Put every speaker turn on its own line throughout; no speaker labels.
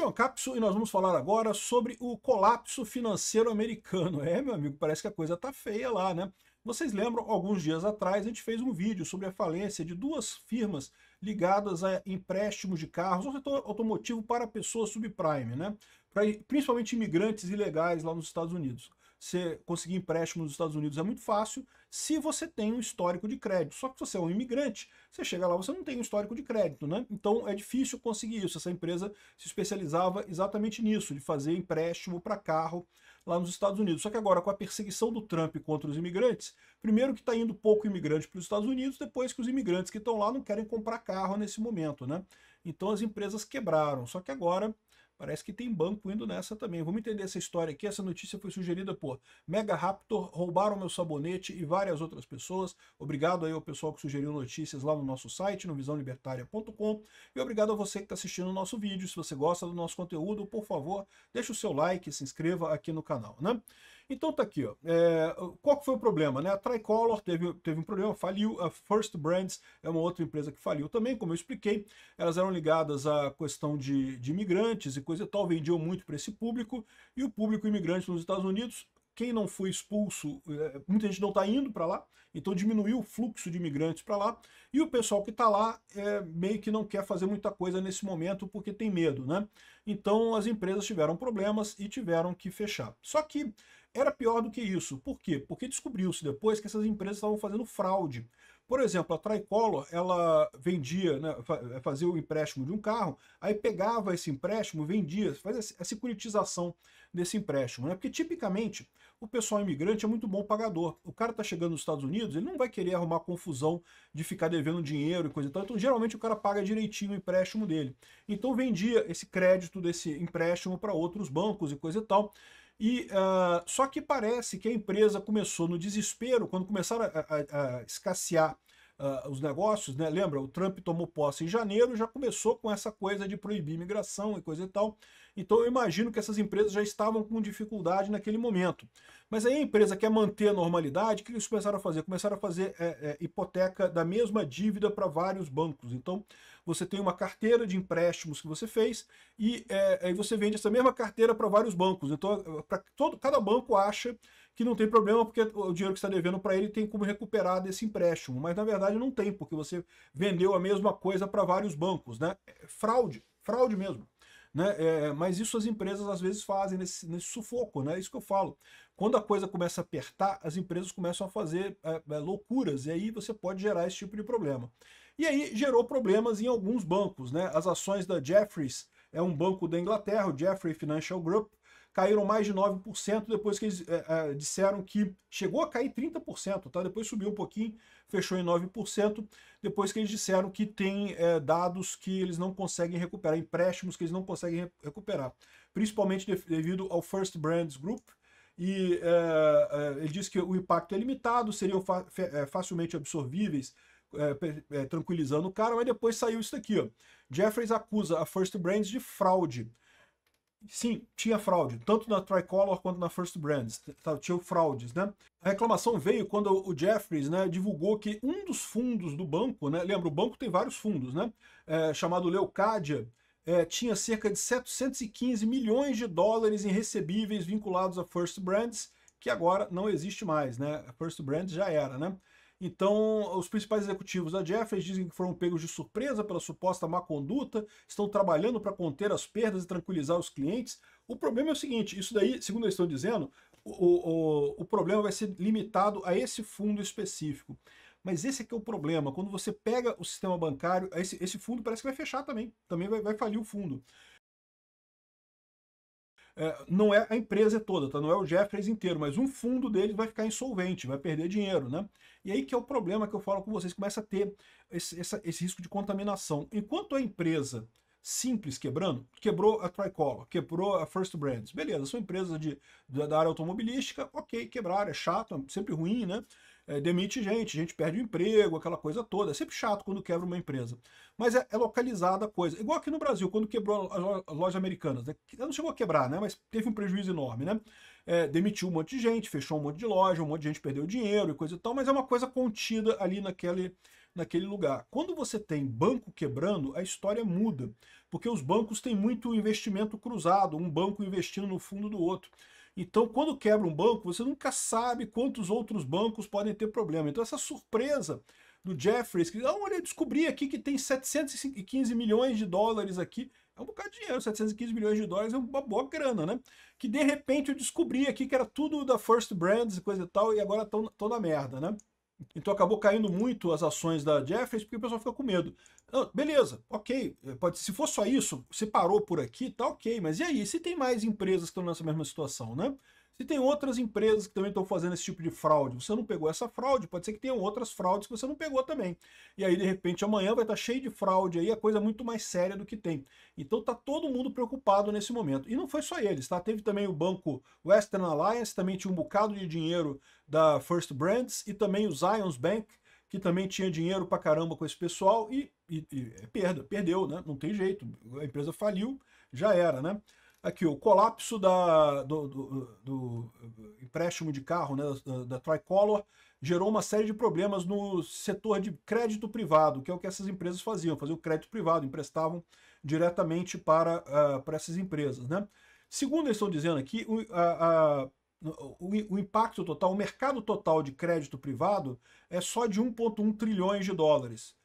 John Capso e nós vamos falar agora sobre o colapso financeiro americano. Meu amigo, parece que a coisa tá feia lá, né? Vocês lembram, alguns dias atrás, a gente fez um vídeo sobre a falência de duas firmas ligadas a empréstimos de carros ou setor automotivo para pessoas subprime, né? Principalmente imigrantes ilegais lá nos Estados Unidos. Você conseguir empréstimo nos Estados Unidos é muito fácil se você tem um histórico de crédito. Só que se você é um imigrante, você chega lá, você não tem um histórico de crédito, né? Então é difícil conseguir isso. Essa empresa se especializava exatamente nisso, de fazer empréstimo para carro lá nos Estados Unidos. Só que agora, com a perseguição do Trump contra os imigrantes, primeiro que está indo pouco imigrante para os Estados Unidos, depois que os imigrantes que estão lá não querem comprar carro nesse momento, né? Então as empresas quebraram. Só que agora parece que tem banco indo nessa também. Vamos entender essa história aqui. Essa notícia foi sugerida por Mega Raptor, Roubaram Meu Sabonete e várias outras pessoas. Obrigado aí ao pessoal que sugeriu notícias lá no nosso site, no visãolibertaria.com. E obrigado a você que está assistindo o nosso vídeo. Se você gosta do nosso conteúdo, por favor, deixa o seu like, se inscreva aqui no canal, né? Então tá aqui, ó. Qual que foi o problema, né? A Tricolor teve um problema, faliu. A First Brands é uma outra empresa que faliu também, como eu expliquei. Elas eram ligadas à questão de imigrantes e coisa e tal, vendiam muito para esse público, e o público imigrante nos Estados Unidos, quem não foi expulso, muita gente não está indo para lá, então diminuiu o fluxo de imigrantes para lá, e o pessoal que está lá meio que não quer fazer muita coisa nesse momento porque tem medo, né? Então as empresas tiveram problemas e tiveram que fechar. Só que era pior do que isso. Por quê? Porque descobriu-se depois que essas empresas estavam fazendo fraude. Por exemplo, a Tricolor, ela vendia, né, fazia o empréstimo de um carro, aí pegava esse empréstimo, vendia, fazia a securitização desse empréstimo, né? Porque tipicamente o pessoal imigrante é muito bom pagador. O cara tá chegando nos Estados Unidos, ele não vai querer arrumar confusão de ficar devendo dinheiro e coisa e tal. Então, geralmente o cara paga direitinho o empréstimo dele. Então vendia esse crédito desse empréstimo para outros bancos e coisa e tal. Só que parece que a empresa começou no desespero, quando começaram a escassear os negócios, né? Lembra, o Trump tomou posse em janeiro, já começou com essa coisa de proibir imigração e coisa e tal. Então eu imagino que essas empresas já estavam com dificuldade naquele momento. Mas aí a empresa quer manter a normalidade, o que eles começaram a fazer? Começaram a fazer hipoteca da mesma dívida para vários bancos. Então você tem uma carteira de empréstimos que você fez e aí você vende essa mesma carteira para vários bancos. Então cada banco acha que não tem problema porque o dinheiro que está devendo para ele tem como recuperar desse empréstimo, mas na verdade não tem, porque você vendeu a mesma coisa para vários bancos, né? Fraude mesmo. Né? Mas isso as empresas às vezes fazem nesse sufoco, né? É isso que eu falo. Quando a coisa começa a apertar, as empresas começam a fazer loucuras, e aí você pode gerar esse tipo de problema. E aí gerou problemas em alguns bancos, né? As ações da Jefferies, é um banco da Inglaterra, o Jefferies Financial Group, caíram mais de 9% depois que eles disseram que chegou a cair 30%, tá? Depois subiu um pouquinho, fechou em 9%, depois que eles disseram que tem dados que eles não conseguem recuperar, empréstimos que eles não conseguem recuperar, principalmente devido ao First Brands Group, e ele diz que o impacto é limitado, seriam facilmente absorvíveis, tranquilizando o cara, mas depois saiu isso daqui, ó. Jefferies acusa a First Brands de fraude. Sim, tinha fraude, tanto na Tricolor quanto na First Brands, tinha fraudes, né? A reclamação veio quando o Jefferies, né, divulgou que um dos fundos do banco, né, lembra, o banco tem vários fundos, né, chamado Leucadia, tinha cerca de 715 milhões de dólares em recebíveis vinculados a First Brands, que agora não existe mais, né? A First Brands já era, né? Então, os principais executivos da Jefferies dizem que foram pegos de surpresa pela suposta má conduta, estão trabalhando para conter as perdas e tranquilizar os clientes. O problema é o seguinte, isso daí, segundo eles estão dizendo, o problema vai ser limitado a esse fundo específico. Mas esse aqui é o problema, quando você pega o sistema bancário, esse fundo parece que vai fechar também vai falir o fundo. Não é a empresa toda, tá? Não é o Jefferies inteiro, mas um fundo deles vai ficar insolvente, vai perder dinheiro, né? E aí que é o problema que eu falo com vocês, começa a ter esse risco de contaminação. Enquanto a empresa simples quebrando, quebrou a Tricolor, quebrou a First Brands, beleza, são empresas da área automobilística, ok, quebraram, é chato, é sempre ruim, né? Demite gente perde o emprego, aquela coisa toda. É sempre chato quando quebra uma empresa. Mas é localizada a coisa. Igual aqui no Brasil, quando quebrou as lojas americanas. Né? Não chegou a quebrar, né? Mas teve um prejuízo enorme, né? Demitiu um monte de gente, fechou um monte de loja, um monte de gente perdeu dinheiro e coisa e tal, mas é uma coisa contida ali naquele lugar. Quando você tem banco quebrando, a história muda, porque os bancos têm muito investimento cruzado, um banco investindo no fundo do outro. Então, quando quebra um banco, você nunca sabe quantos outros bancos podem ter problema. Então, essa surpresa do Jefferies, que, olha, eu descobri aqui que tem 715 milhões de dólares aqui, é um bocado de dinheiro, 715 milhões de dólares é uma boa grana, né? Que de repente eu descobri aqui que era tudo da First Brands e coisa e tal, e agora estão na merda, né? Então acabou caindo muito as ações da Jefferies, porque o pessoal fica com medo. Ah, beleza, ok, se for só isso, se parou por aqui, tá ok, mas e aí? Se tem mais empresas que estão nessa mesma situação, né? Se tem outras empresas que também estão fazendo esse tipo de fraude, você não pegou essa fraude, pode ser que tenham outras fraudes que você não pegou também. E aí, de repente, amanhã vai estar cheio de fraude aí, a coisa é muito mais séria do que tem. Então tá todo mundo preocupado nesse momento. E não foi só eles, tá? Teve também o banco Western Alliance, também tinha um bocado de dinheiro da First Brands, e também o Zions Bank, que também tinha dinheiro pra caramba com esse pessoal, e perdeu, né? Não tem jeito, a empresa faliu, já era, né? Aqui, o colapso do empréstimo de carro, né, da Tricolor, gerou uma série de problemas no setor de crédito privado, que é o que essas empresas faziam o crédito privado, emprestavam diretamente para essas empresas, né? Segundo eles estão dizendo aqui, o impacto total, o mercado total de crédito privado é só de 1,1 trilhões de dólares.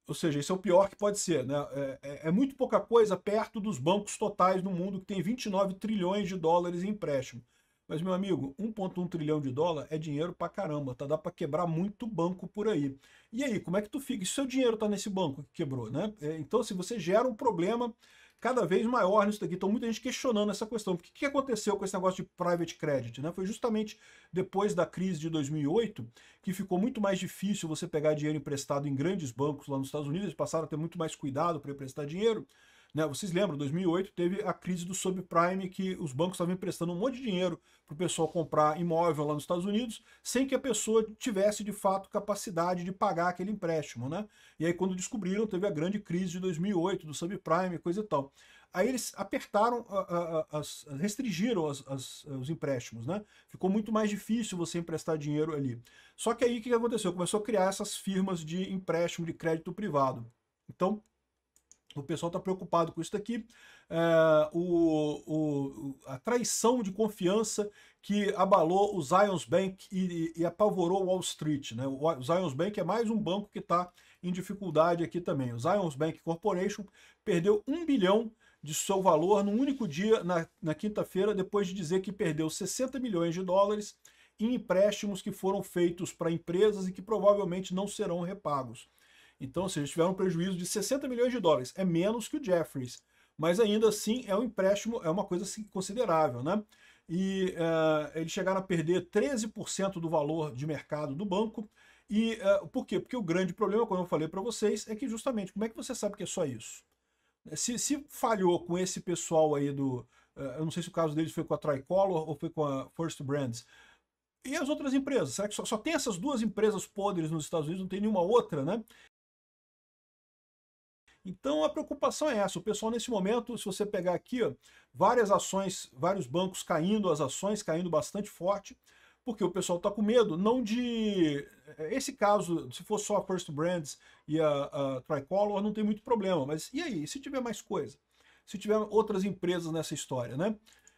Ou seja, isso é o pior que pode ser, né? É muito pouca coisa perto dos bancos totais no mundo, que tem 29 trilhões de dólares em empréstimo. Mas, meu amigo, 1,1 trilhão de dólar é dinheiro pra caramba, tá? Dá pra quebrar muito banco por aí. E aí, como é que tu fica? E se o seu dinheiro tá nesse banco que quebrou, né? Então, se você gera um problema cada vez maior nisso daqui. Então, muita gente questionando essa questão. O que aconteceu com esse negócio de private credit, né? Foi justamente depois da crise de 2008 que ficou muito mais difícil você pegar dinheiro emprestado em grandes bancos lá nos Estados Unidos. Eles passaram a ter muito mais cuidado para emprestar dinheiro. Né? Vocês lembram, em 2008 teve a crise do subprime, que os bancos estavam emprestando um monte de dinheiro para o pessoal comprar imóvel lá nos Estados Unidos, sem que a pessoa tivesse de fato capacidade de pagar aquele empréstimo, né? E aí quando descobriram, teve a grande crise de 2008, do subprime, coisa e tal. Aí eles apertaram, restringiram os empréstimos, né? Ficou muito mais difícil você emprestar dinheiro ali. Só que aí o que aconteceu? Começou a criar essas firmas de empréstimo de crédito privado. Então, o pessoal está preocupado com isso daqui. A traição de confiança que abalou o Zions Bank e apavorou o Wall Street, né? O Zions Bank é mais um banco que está em dificuldade aqui também. O Zions Bank Corporation perdeu 1 bilhão de seu valor num único dia, na quinta-feira, depois de dizer que perdeu 60 milhões de dólares em empréstimos que foram feitos para empresas e que provavelmente não serão repagos. Então, se eles tiveram um prejuízo de 60 milhões de dólares, é menos que o Jefferies, mas ainda assim é um empréstimo, é uma coisa assim, considerável, né? E eles chegaram a perder 13% do valor de mercado do banco. E por quê? Porque o grande problema, como eu falei para vocês, é que justamente, como é que você sabe que é só isso? Se falhou com esse pessoal aí eu não sei se o caso deles foi com a Tricolor ou foi com a First Brands. E as outras empresas? Será que só tem essas duas empresas podres nos Estados Unidos, não tem nenhuma outra, né? Então a preocupação é essa. O pessoal nesse momento, se você pegar aqui, ó, várias ações, vários bancos caindo, as ações caindo bastante forte, porque o pessoal está com medo, não de... Esse caso, se for só a First Brands e a Tricolor, não tem muito problema, mas e aí? Se tiver mais coisa? Se tiver outras empresas nessa história, né?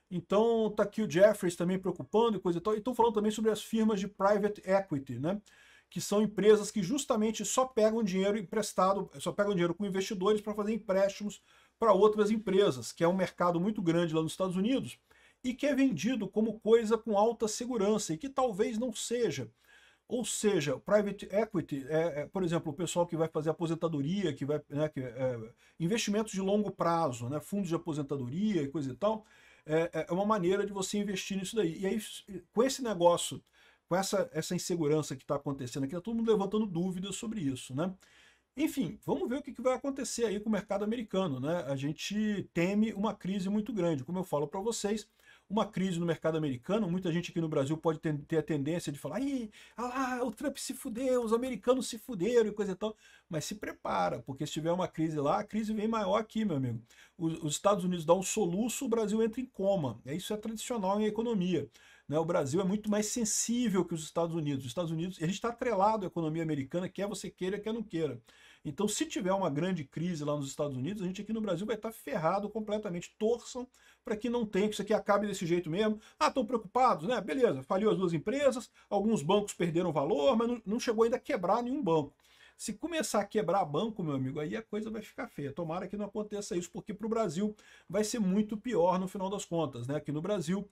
Então tá aqui o Jefferies também preocupando e coisa e tal. E estão falando também sobre as firmas de private equity, né? Que são empresas que justamente só pegam dinheiro emprestado, só pegam dinheiro com investidores para fazer empréstimos para outras empresas, que é um mercado muito grande lá nos Estados Unidos e que é vendido como coisa com alta segurança e que talvez não seja. Ou seja, private equity por exemplo, o pessoal que vai fazer aposentadoria, que vai, né, investimentos de longo prazo, né, fundos de aposentadoria e coisa e tal, é uma maneira de você investir nisso daí. E aí, com esse negócio, com essa insegurança que está acontecendo aqui, está todo mundo levantando dúvidas sobre isso, né? Enfim, vamos ver o que vai acontecer aí com o mercado americano, né? A gente teme uma crise muito grande. Como eu falo para vocês, uma crise no mercado americano, muita gente aqui no Brasil pode ter a tendência de falar, ih, ah lá, o Trump se fudeu, os americanos se fuderam e coisa e tal, mas se prepara, porque se tiver uma crise lá, a crise vem maior aqui, meu amigo. Os Estados Unidos dão um soluço, o Brasil entra em coma. Isso é tradicional em economia. né? O Brasil é muito mais sensível que os Estados Unidos. Os Estados Unidos, a gente está atrelado à economia americana, quer você queira, quer não queira. Então, se tiver uma grande crise lá nos Estados Unidos, a gente aqui no Brasil vai estar ferrado completamente. Torçam para que não tenha, que isso aqui acabe desse jeito mesmo. Ah, estão preocupados, né? Beleza, faliu as duas empresas, alguns bancos perderam valor, mas não chegou ainda a quebrar nenhum banco. Se começar a quebrar banco, meu amigo, aí a coisa vai ficar feia. Tomara que não aconteça isso, porque para o Brasil vai ser muito pior no final das contas, né? Aqui no Brasil,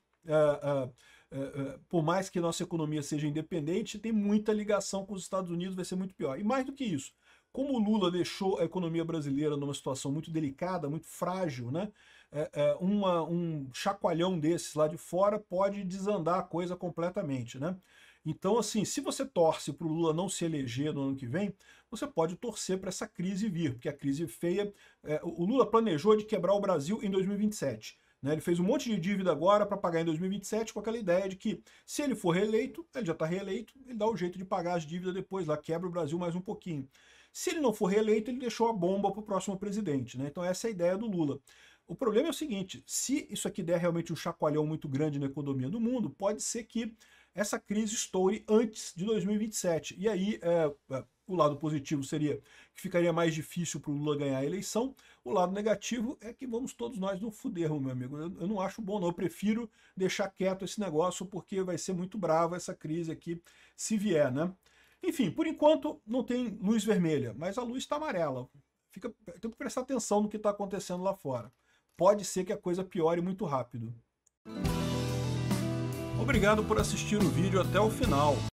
por mais que nossa economia seja independente, tem muita ligação com os Estados Unidos, vai ser muito pior. E mais do que isso, como o Lula deixou a economia brasileira numa situação muito delicada, muito frágil, né? Um chacoalhão desses lá de fora pode desandar a coisa completamente, né? Então, assim, se você torce para o Lula não se eleger no ano que vem, você pode torcer para essa crise vir, porque a crise feia... o Lula planejou de quebrar o Brasil em 2027. Né? Ele fez um monte de dívida agora para pagar em 2027 com aquela ideia de que, se ele for reeleito, ele já está reeleito, ele dá o jeito de pagar as dívidas depois, lá quebra o Brasil mais um pouquinho. Se ele não for reeleito, ele deixou a bomba para o próximo presidente. Né? Então essa é a ideia do Lula. O problema é o seguinte, se isso aqui der realmente um chacoalhão muito grande na economia do mundo, pode ser que essa crise estoure antes de 2027. E aí, o lado positivo seria que ficaria mais difícil para o Lula ganhar a eleição. O lado negativo é que vamos todos nós no fuder, meu amigo. Eu não acho bom, não. Eu prefiro deixar quieto esse negócio, porque vai ser muito brava essa crise aqui, se vier, né? Enfim, por enquanto não tem luz vermelha, mas a luz está amarela. Tem que prestar atenção no que está acontecendo lá fora. Pode ser que a coisa piore muito rápido. Obrigado por assistir o vídeo até o final.